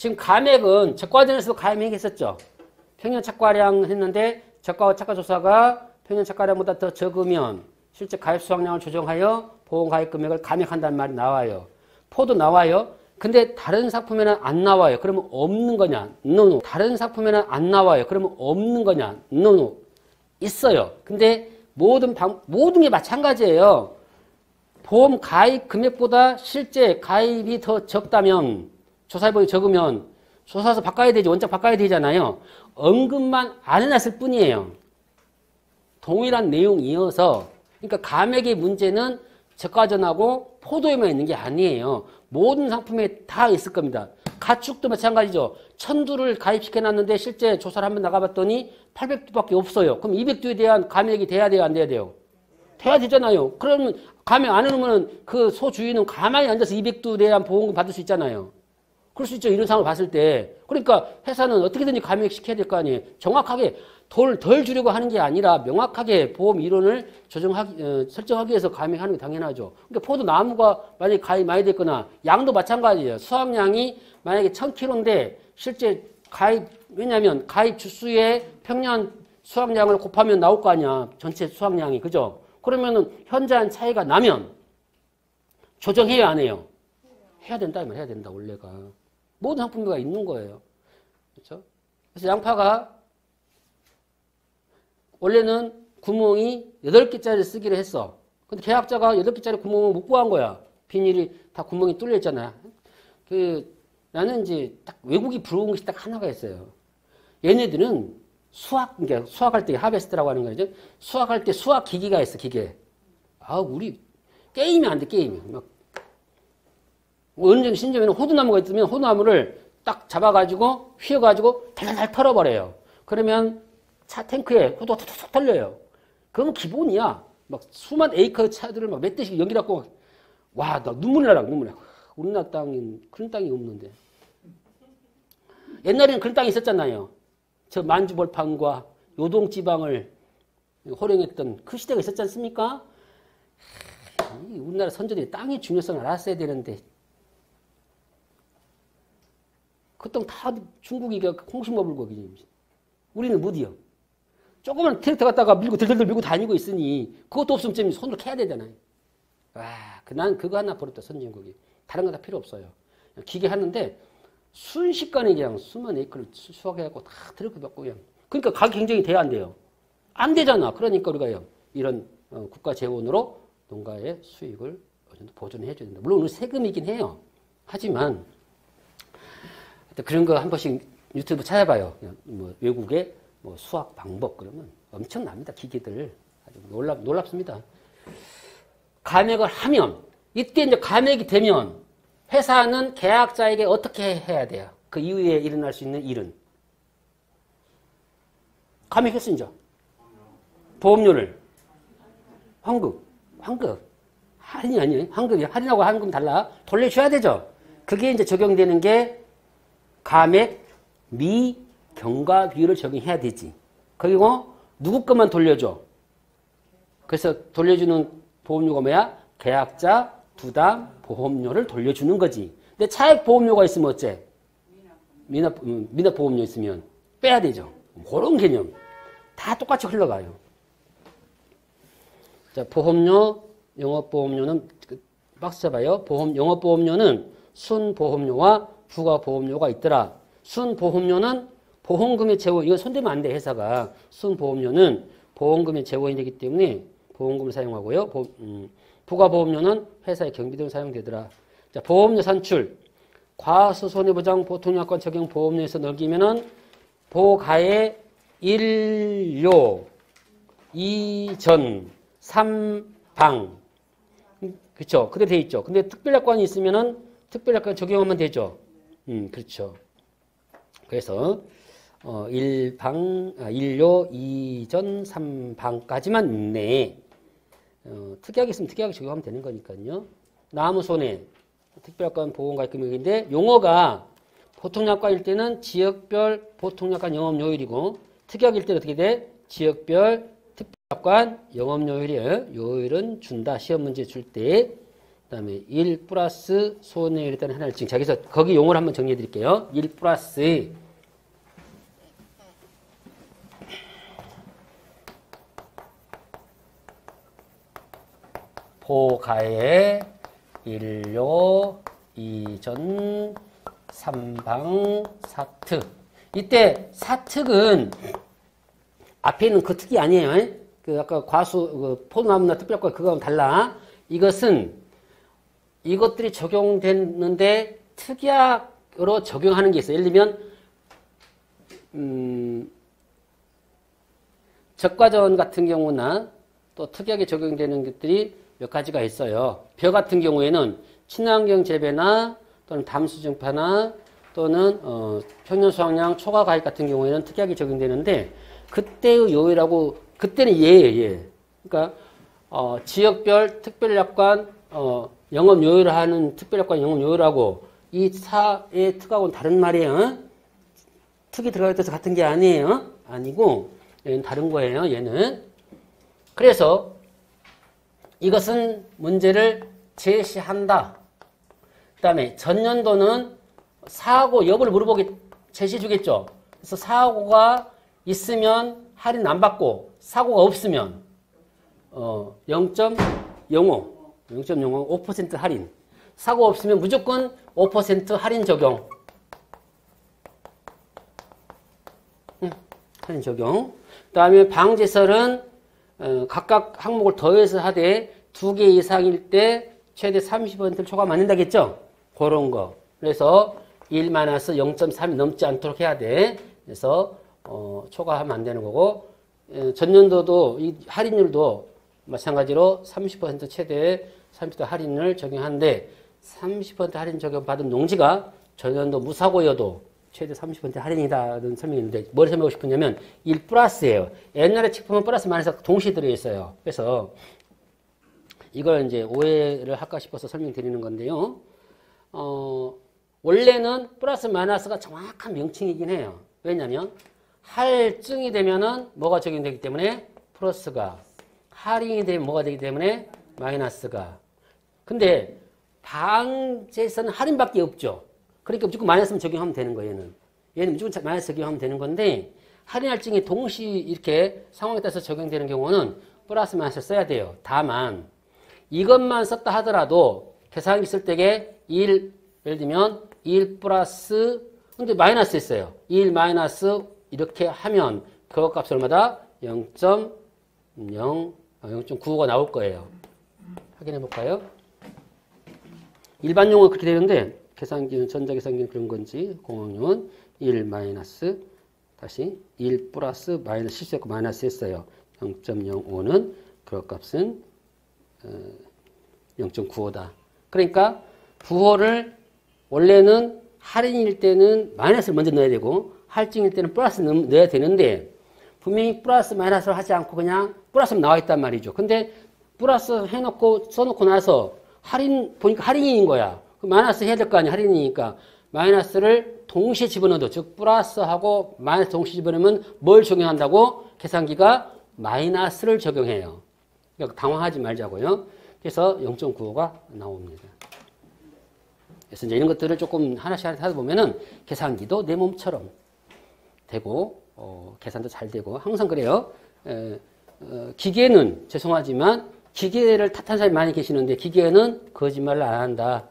지금 감액은 저가전에서도 감액했었죠. 평년 착과량 했는데 저가와 착과조사가 평년 착과량보다 더 적으면 실제 가입 수확량을 조정하여 보험 가입 금액을 감액한다는 말이 나와요. 포도 나와요. 근데 다른 상품에는 안 나와요. 그러면 없는 거냐? No. 다른 상품에는 안 나와요. 그러면 없는 거냐? No. 있어요. 근데 모든 게 마찬가지예요. 보험 가입 금액보다 실제 가입이 더 적다면, 조사해보기 적으면 조사서 바꿔야 되지, 원장 바꿔야 되잖아요. 언급만 안 해놨을 뿐이에요. 동일한 내용이어서. 그러니까 감액의 문제는 저가전하고 포도에만 있는 게 아니에요. 모든 상품에 다 있을 겁니다. 가축도 마찬가지죠. 1000두를 가입시켜놨는데 실제 조사를 한번 나가봤더니 800두밖에 없어요. 그럼 200두에 대한 감액이 돼야 돼요, 안 돼야 돼요? 돼야 되잖아요. 그러면 감액 안 해놓으면 그 소주인은 가만히 앉아서 200두에 대한 보험금 받을 수 있잖아요. 그럴 수 있죠. 이런 상황을 봤을 때. 그러니까 회사는 어떻게든지 감액시켜야 될 거 아니에요. 정확하게 덜 주려고 하는 게 아니라 명확하게 보험 이론을 설정하기 위해서 감액하는 게 당연하죠. 그러니까 포도 나무가 만약에 가입 많이 됐거나 양도 마찬가지예요. 수확량이 만약에 1000kg인데 실제 왜냐면 가입 주수의 평년 수확량을 곱하면 나올 거 아니야. 전체 수확량이. 그죠? 그러면은 현저한 차이가 나면 조정해야 안 해요? 해야 된다, 해야 된다, 원래가. 모든 상품비가 있는 거예요. 그렇죠? 그래서 양파가 원래는 구멍이 8개짜리 쓰기로 했어. 근데 계약자가 8개짜리 구멍을 못 구한 거야. 비닐이 다 구멍이 뚫려 있잖아요. 나는 이제 딱 외국이 부러운 것이 딱 하나가 있어요. 얘네들은 그러니까 수확할 때 하베스트라고 하는 거죠. 수확할 때 수확 기기가 있어, 기계. 우리 게임이 안 돼, 게임이. 어느 정도 심지어는 호두나무가 있으면 호두나무를 딱 잡아가지고 휘어가지고 달달달 털어버려요. 그러면 차 탱크에 호두가 툭툭 털려요. 그건 기본이야. 막 수만 에이커 차들을 막 몇 대씩 연기갖고 와, 나 눈물이 나라. 우리나라 땅은 그런 땅이 없는데. 옛날에는 그런 땅이 있었잖아요. 저 만주벌판과 요동지방을 호령했던 그 시대가 있었지 않습니까? 우리나라 선조들이 땅의 중요성을 알았어야 되는데 그 땅 다 중국이가 홍신모불국이지. 우리는 못이요. 조그만 트랙터 갖다가 들들들 밀고 다니고 있으니 그것도 없으면 좀 손으로 캐야 되잖아요. 난 그거 하나 버렸다, 선진국이. 다른 거 다 필요 없어요. 기계 하는데 순식간에 그냥 수만 에이크를 수확해갖고 다 트랙터 받고 그냥. 그러니까 가격 경쟁이 돼야 안 돼요. 안 되잖아. 그러니까 우리가 이런 국가 재원으로 농가의 수익을 어느 정도 보존해 줘야 된다. 물론 세금이긴 해요. 하지만 그런 거 한 번씩 유튜브 찾아봐요. 외국의 수학 방법 그러면 엄청납니다. 기계들. 아주 놀랍습니다. 감액을 하면, 이때 이제 감액이 되면 회사는 계약자에게 어떻게 해야 돼요? 그 이후에 일어날 수 있는 일은. 감액했으니까. 보험료를. 환급. 할인이 아니에요. 환급이야. 할인하고 환금 달라. 돌려줘야 되죠. 그게 이제 적용되는 게 감액 미경과 비율을 적용해야 되지. 그리고 누구 것만 돌려줘? 그래서 돌려주는 보험료가 뭐야? 계약자 부담 보험료를 돌려주는 거지. 근데 차액 보험료가 있으면 어째? 미납 보험료 있으면 빼야 되죠. 그런 개념. 다 똑같이 흘러가요. 자, 보험료, 영업보험료는 박스 잡아요. 영업보험료는 순보험료와 부가보험료가 있더라. 순보험료는 보험금의 재원, 이거 손대면 안 돼, 회사가. 순보험료는 보험금의 재원이 되기 때문에 보험금을 사용하고요. 부가보험료는 회사의 경비 등으로 사용되더라. 자, 보험료 산출. 과수손해보장 보통약관 적용 보험료에서 넘기면은 보가의 1료, 2전, 3방. 그렇죠. 그대로 돼 있죠. 근데 특별약관이 있으면은 특별약관 적용하면 되죠. 그렇죠. 그래서 1료, 2전, 3방까지만 있네. 특약이 있으면 특약을 적용하면 되는 거니까요. 나무손해, 특별약관 보험가입금액인데 용어가 보통약관일 때는 지역별 보통약관 영업요율이고 특약일 때는 어떻게 돼? 지역별 특별약관 영업요율이에요. 요율은 준다. 시험 문제 줄 때. 그다음에 1 플러스 소원의 일단 하나를 지금 자기서 거기 용어를 한번 정리해 드릴게요. 1 플러스 포가의 일료 이전 삼방 사특. 이때 사특은 앞에 있는 그 특이 아니에요. 그 아까 과수 그 포도나무나 특별과 그거랑 달라. 이것은 이것들이 적용됐는데 특약으로 적용하는 게 있어요. 예를 들면 적과전 같은 경우나 또 특약에 적용되는 것들이 몇 가지가 있어요. 벼 같은 경우에는 친환경 재배나 또는 담수증파나 또는 평년 수확량 초과 가액 같은 경우에는 특약이 적용되는데 그때의 요일하고 그때는 예예요. 그러니까 지역별 특별약관 영업 요일을 하는 특별약관 영업 요일하고 이 사의 특하고는 다른 말이에요. 특이 들어가게 돼서 같은 게 아니에요. 아니고 얘는 다른 거예요. 얘는. 그래서 이것은 문제를 제시한다. 그 다음에 전년도는 사고 여부를 물어보기 제시해 주겠죠. 그래서 사고가 있으면 할인 안 받고 사고가 없으면 0.05 5% 할인. 사고 없으면 무조건 5% 할인 적용. 할인 적용. 그 다음에 방지설은 각각 항목을 더해서 하되 2개 이상일 때 최대 30%를 초과받는다겠죠? 그런 거. 그래서 1-0.3이 넘지 않도록 해야 돼. 그래서 초과하면 안 되는 거고 전년도도 이 할인율도 마찬가지로 30% 최대 30% 할인을 적용하는데 30% 할인 적용받은 농지가 전년도 무사고여도 최대 30% 할인이다는 설명인데 뭘 설명하고 싶으냐면 1 플러스예요. 옛날에 식품은 플러스 마이너스 동시에 들어있어요. 그래서 이걸 이제 오해를 할까 싶어서 설명드리는 건데요. 원래는 플러스 마이너스가 정확한 명칭이긴 해요. 왜냐하면 할증이 되면은 뭐가 적용되기 때문에 플러스가 할인이 되면 뭐가 되기 때문에 마이너스가. 근데 방제에서는 할인밖에 없죠. 그러니까 무조건 마이너스만 적용하면 되는 거예요. 얘는 무조건 마이너스 적용하면 되는 건데 할인할증이 동시 이렇게 상황에 따라서 적용되는 경우는 플러스 마이너스 써야 돼요. 다만 이것만 썼다 하더라도 계산기 쓸 때에 1 예를 들면 1 플러스 근데 마이너스 있어요. 1 마이너스 이렇게 하면 그거 값이 얼마다? 0.95가 나올 거예요. 확인해 볼까요? 일반 용어는 그렇게 되는데 계산기는 전자계산기는 그런 건지 공학용은 1 마이너스 다시 1 플러스 마이너스 실수했고 마이너스 했어요. 0.05는 그 값은 0.95다. 그러니까 부호를 원래는 할인일 때는 마이너스를 먼저 넣어야 되고 할증일 때는 플러스 넣어야 되는데 분명히 플러스 마이너스를 하지 않고 그냥 플러스만 나와 있단 말이죠. 근데 플러스 해놓고 써놓고 나서 할인 보니까 할인인 거야. 마이너스 해야 될 거 아니야. 할인이니까 마이너스를 동시에 집어넣어도 즉 플러스하고 마이너스 동시에 집어넣으면 뭘 적용한다고? 계산기가 마이너스를 적용해요. 그러니까 당황하지 말자고요. 그래서 0.95가 나옵니다. 그래서 이제 이런 것들을 조금 하나씩 하다 보면은 계산기도 내 몸처럼 되고 계산도 잘 되고 항상 그래요. 기계는 죄송하지만 기계를 탓한 사람이 많이 계시는데 기계는 거짓말을 안 한다.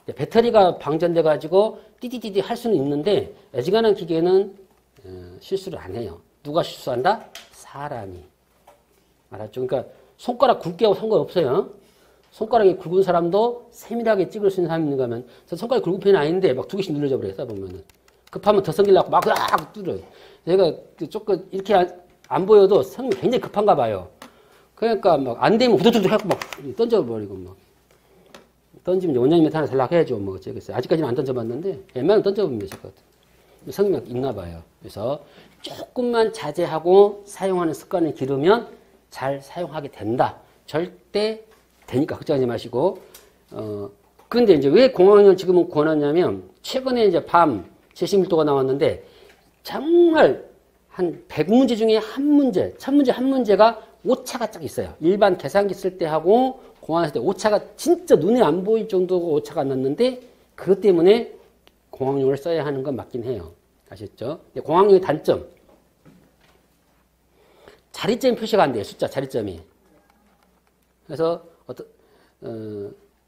배터리가 방전돼 가지고 띠띠띠띠 할 수는 있는데 애지간한 기계는 실수를 안 해요. 누가 실수한다? 사람이. 알았죠? 그러니까 손가락 굵게 하고 상관없어요. 손가락이 굵은 사람도 세밀하게 찍을 수 있는 사람이 있는가 하면 저 손가락이 굵은 편이 아닌데 막 2개씩 눌러져 버려요. 보면은 급하면 더 성기려고 막 뚫어요. 제가 조금 이렇게 안 보여도 성이 굉장히 급한가 봐요. 그러니까 막 안 되면 후두둑 하고 막 던져버리고 막 던지면 원장님한테 하나 연락해야죠. 뭐 어쩌겠어요. 아직까지는 안 던져봤는데 웬만하면 던져보면 되실 것 같아요. 성이 막 있나 봐요. 그래서 조금만 자제하고 사용하는 습관을 기르면 잘 사용하게 된다. 절대 되니까 걱정하지 마시고. 근데 이제 왜 공학용을 지금은 권하냐면 최근에 이제 밤 제시밀도가 나왔는데 정말 한 100문제 중에 한 문제, 1000문제 한 문제가 오차가 딱 있어요. 일반 계산기 쓸 때 하고 공항했을 때 오차가 진짜 눈에 안 보일 정도로 오차가 났는데 그것 때문에 공항용을 써야 하는 건 맞긴 해요. 아셨죠? 공항용의 단점. 자리점 표시가 안 돼요. 숫자 자리점이. 그래서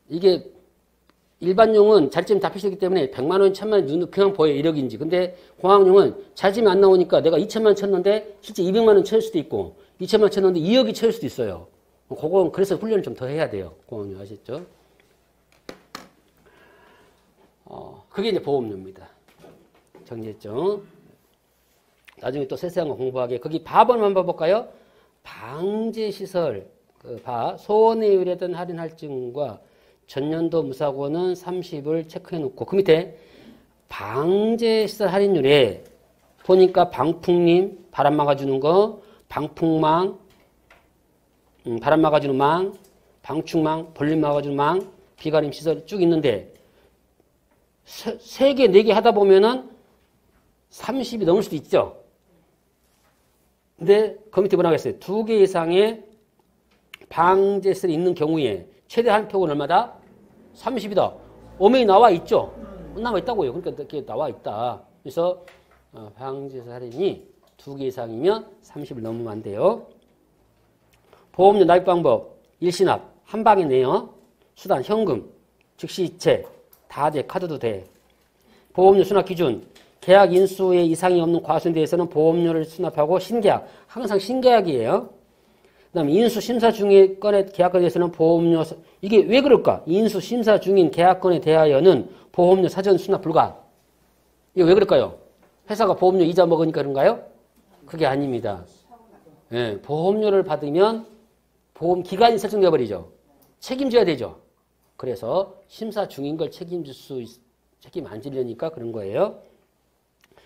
이게 일반용은 자리점이 다 표시되기 때문에 100만 원, 1000만 원 눈으로 그냥 보여요. 1억인지. 근데 공항용은 자리점이 안 나오니까 내가 2천만 원 쳤는데 실제 200만 원 채울 수도 있고 2천만 원 쳤는데 2억이 채울 수도 있어요. 그건 그래서 훈련을 좀 더 해야 돼요. 공항용 아셨죠? 그게 이제 보험료입니다. 정리했죠? 나중에 또 세세한 거 공부하게. 거기 밥을 한번 봐볼까요? 방제시설, 소원에 의뢰된 할인 할증과 전년도 무사고는 30을 체크해 놓고 그 밑에 방제시설 할인율에 보니까 방풍림, 바람 막아주는 거, 방풍망, 바람 막아주는 망, 방충망, 벌림 막아주는 망, 비가림 시설 쭉 있는데 3개, 4개 하다 보면은 30이 넘을 수도 있죠. 근데 그 밑에 뭐라고 했어요? 2개 이상의 방제시설이 있는 경우에 최대 한폭은 얼마다? 30이다. 엄연히 나와 있죠. 나와 있다고요. 그러니까 이렇게 나와 있다. 그래서 방제시설 할인이 2개 이상이면 30을 넘으면 안 돼요. 보험료 납입 방법 일시납 한 방에 내요. 수단 현금, 즉시 이체 다 돼. 카드도 돼. 보험료 수납 기준 계약 인수에 이상이 없는 과수에 대해서는 보험료를 수납하고 신계약 항상 신계약이에요. 그 다음에 인수 심사 중의 건의 계약건에 대해서는 보험료 이게 왜 그럴까? 인수 심사 중인 계약건에 대하여는 보험료 사전 수납 불가. 이거 왜 그럴까요? 회사가 보험료 이자 먹으니까 그런가요? 그게 아닙니다. 네, 보험료를 받으면 보험 기간이 설정되어 버리죠. 책임져야 되죠. 그래서 심사 중인 걸 책임 안 지려니까 그런 거예요.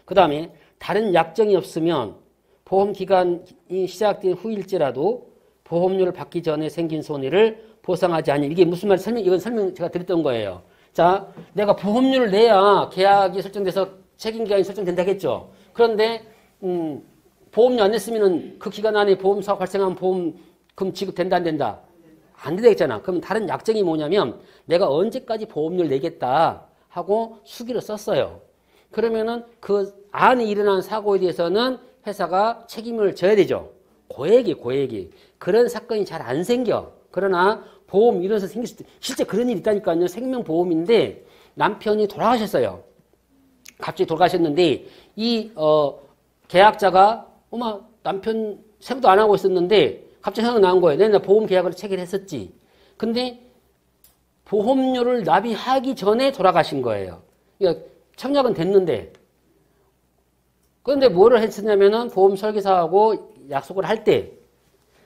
그 다음에 다른 약정이 없으면 보험 기간이 시작된 후일지라도 보험료를 받기 전에 생긴 손해를 보상하지 않는 이게 무슨 말인지 이건 설명 제가 드렸던 거예요. 자, 내가 보험료를 내야 계약이 설정돼서 책임 기간이 설정된다겠죠. 그런데 보험료 안 냈으면은 그 기간 안에 보험사고 발생하면 보험금 지급된다 안 된다? 안 되겠잖아. 그럼 다른 약정이 뭐냐면 내가 언제까지 보험료를 내겠다 하고 수기를 썼어요. 그러면은 그 안에 일어난 사고에 대해서는 회사가 책임을 져야 되죠. 고액이. 그런 사건이 잘 안 생겨. 그러나 보험 이래서 생길 때 실제 그런 일이 있다니까요. 생명보험인데 남편이 돌아가셨어요. 갑자기 돌아가셨는데 이 계약자가 남편 생각도 안 하고 있었는데 갑자기 생각난 거예요. 내가 보험 계약을 체결했었지. 근데 보험료를 납입하기 전에 돌아가신 거예요. 그러니까 청약은 됐는데 그런데 뭐를 했었냐면은 보험 설계사하고 약속을 할 때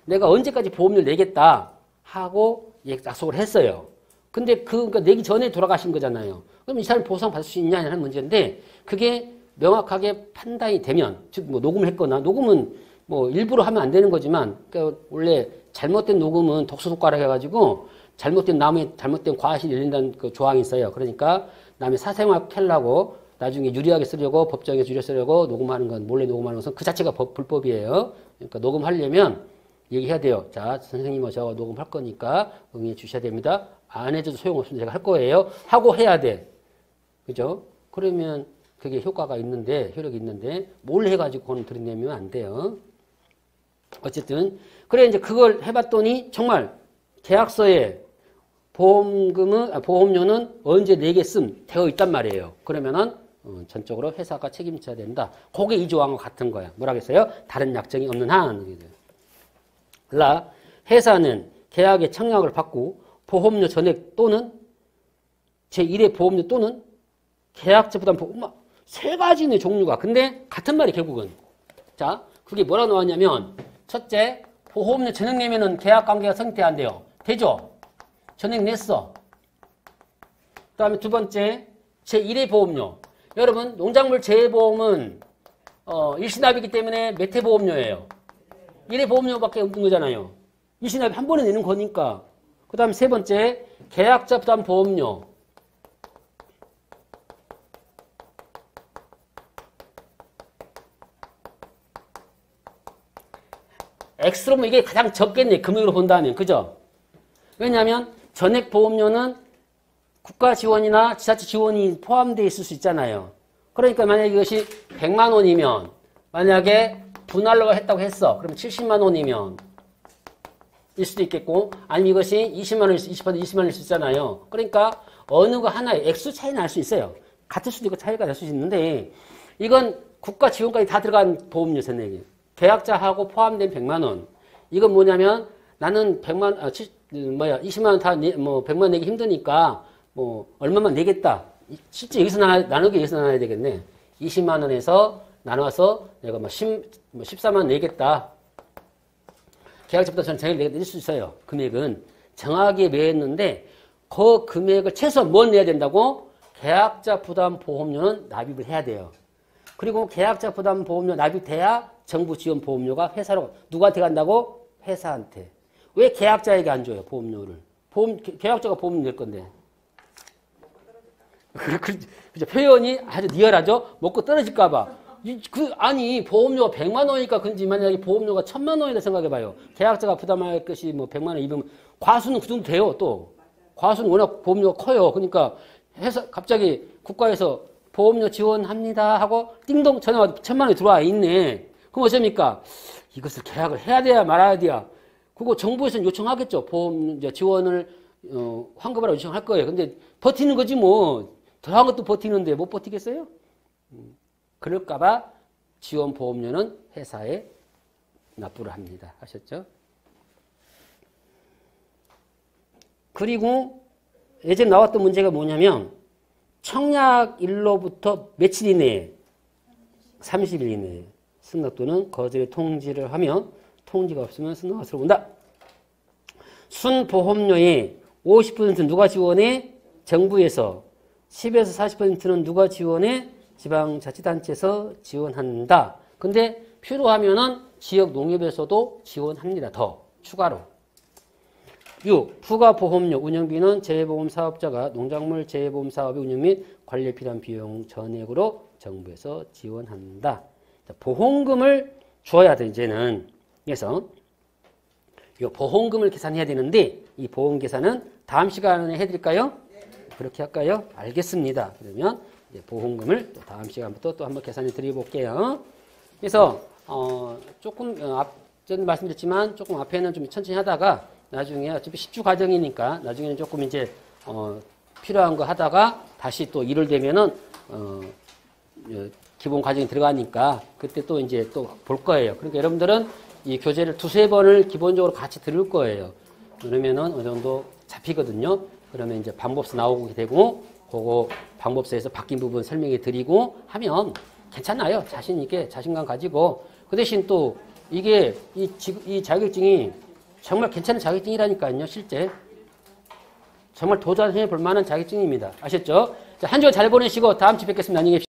내가 언제까지 보험료를 내겠다 하고 약속을 했어요. 근데 그러니까 내기 전에 돌아가신 거잖아요. 그럼 이 사람이 보상 받을 수 있냐는 문제인데 그게 명확하게 판단이 되면 즉 뭐 녹음을 했거나 녹음은 뭐 일부러 하면 안 되는 거지만 그러니까 원래 잘못된 녹음은 독소독과라 해가지고 잘못된 나무에 잘못된 과실이 열린다는 그 조항이 있어요. 그러니까 남의 사생활 캘라고 나중에 유리하게 쓰려고 법정에서 유리하게 쓰려고 녹음하는 건 몰래 녹음하는 것은 그 자체가 불법이에요. 그러니까 녹음하려면 얘기해야 돼요. 자, 선생님 저 녹음할 거니까 응해 주셔야 됩니다. 안 해줘도 소용없습니다. 제가 할 거예요. 하고 해야 돼. 그죠? 그러면 그게 효과가 있는데 효력이 있는데 몰래 해가지고 그건 들이내면 안 돼요. 어쨌든 그래 이제 그걸 해봤더니 정말 계약서에 보험료는 언제 내겠음 되어 있단 말이에요. 그러면은 전적으로 회사가 책임져야 된다. 그게 이 조항과 같은 거야. 뭐라겠어요? 다른 약정이 없는 한. 회사는 계약의 청약을 받고 보험료 전액 또는 제1의 보험료 또는 계약자 부담 보험 3가지의 종류가. 근데 같은 말이 결국은. 자, 그게 뭐라 나왔냐면 첫째, 보험료 전액 내면은 계약 관계가 성립돼야 안 돼요. 되죠? 전액 냈어. 그 다음에 두 번째, 제1의 보험료. 여러분, 농작물 재해보험은 일시납이기 때문에 몇 회 보험료예요? 1회 보험료밖에 없는 거잖아요. 일시납이 한 번에 내는 거니까. 그 다음 세 번째, 계약자 부담 보험료. X로 보면 이게 가장 적겠네. 금액으로 본다면. 그죠? 왜냐하면 전액보험료는 국가 지원이나 지자체 지원이 포함되어 있을 수 있잖아요. 그러니까 만약에 이것이 100만 원이면 만약에 분할로 했다고 했어. 그러면 70만 원이면 일 수도 있겠고 아니면 이것이 20만 원일 수, 20만 원일 수 있잖아요. 그러니까 어느 거 하나의 액수 차이 날 수 있어요. 같을 수도 있고 차이가 날 수 있는데 이건 국가 지원까지 다 들어간 보험료 전액이. 계약자하고 포함된 100만 원. 이건 뭐냐면 나는 20만 원 다 100만 원 내기 힘드니까 얼마만 내겠다. 실제 여기서 나누기 여기서 나눠야 되겠네. 20만 원에서 나눠서 내가 14만 원 내겠다. 계약자보다 저는 정액 낼 수 있어요. 금액은 정확하게 매했는데 그 금액을 최소한 뭘 내야 된다고? 계약자 부담 보험료는 납입을 해야 돼요. 그리고 계약자 부담 보험료 납입돼야 정부 지원 보험료가 회사로 누구한테 간다고? 회사한테. 왜 계약자에게 안 줘요? 보험료를. 계약자가 보험료 낼 건데. 그죠? 표현이 아주 리얼하죠? 먹고 떨어질까 봐. 아니 보험료가 100만 원이니까 그런지 만약에 보험료가 1000만 원이라 생각해봐요. 계약자가 부담할 것이 100만 원, 200만 과수는 그 정도 돼요. 또 과수는 워낙 보험료가 커요. 그러니까 해서 갑자기 국가에서 보험료 지원합니다 하고 띵동 전화가 1000만 원이 들어와 있네. 그럼 어쩝니까? 이것을 계약을 해야 돼야 말아야 돼야. 그거 정부에서는 요청하겠죠. 보험 지원을 환급하라고 요청할 거예요. 근데 버티는 거지 뭐. 더한 것도 버티는데 못 버티겠어요? 그럴까봐 지원보험료는 회사에 납부를 합니다. 아셨죠? 그리고 예전에 나왔던 문제가 뭐냐면 청약일로부터 며칠 이내에 30일 이내에 승낙 또는 거절의 통지를 하면 통지가 없으면 승낙을 들어온다. 순보험료의 50%는 누가 지원해? 정부에서 10에서 40%는 누가 지원해? 지방자치단체에서 지원한다. 근데 필요하면은 지역 농협에서도 지원합니다. 더 추가로. 6. 부가보험료 운영비는 재해보험 사업자가 농작물 재해보험 사업의 운영 및 관리에 필요한 비용 전액으로 정부에서 지원한다. 보험금을 줘야 돼 이제는. 그래서 이 보험금을 계산해야 되는데 이 보험 계산은 다음 시간에 해드릴까요? 그렇게 할까요? 알겠습니다. 그러면 이제 보험금을 또 다음 시간부터 또 한번 계산해 드려볼게요. 그래서 조금 앞전 말씀드렸지만 조금 앞에는 좀 천천히 하다가 나중에 어차피 10주 과정이니까 나중에는 조금 이제 필요한 거 하다가 다시 또 1월 되면은 기본 과정이 들어가니까 그때 또 이제 또 볼 거예요. 그러니까 여러분들은 이 교재를 두세 번을 기본적으로 같이 들을 거예요. 그러면은 어느 정도 잡히거든요. 그러면 이제 방법서 나오게 되고 그거 방법서에서 바뀐 부분 설명해 드리고 하면 괜찮아요. 자신 있게 자신감 가지고 그 대신 또 이게 이 자격증이 정말 괜찮은 자격증이라니까요. 실제 정말 도전해 볼 만한 자격증입니다. 아셨죠? 자, 한 주간 잘 보내시고 다음 주에 뵙겠습니다. 안녕히 계십시오.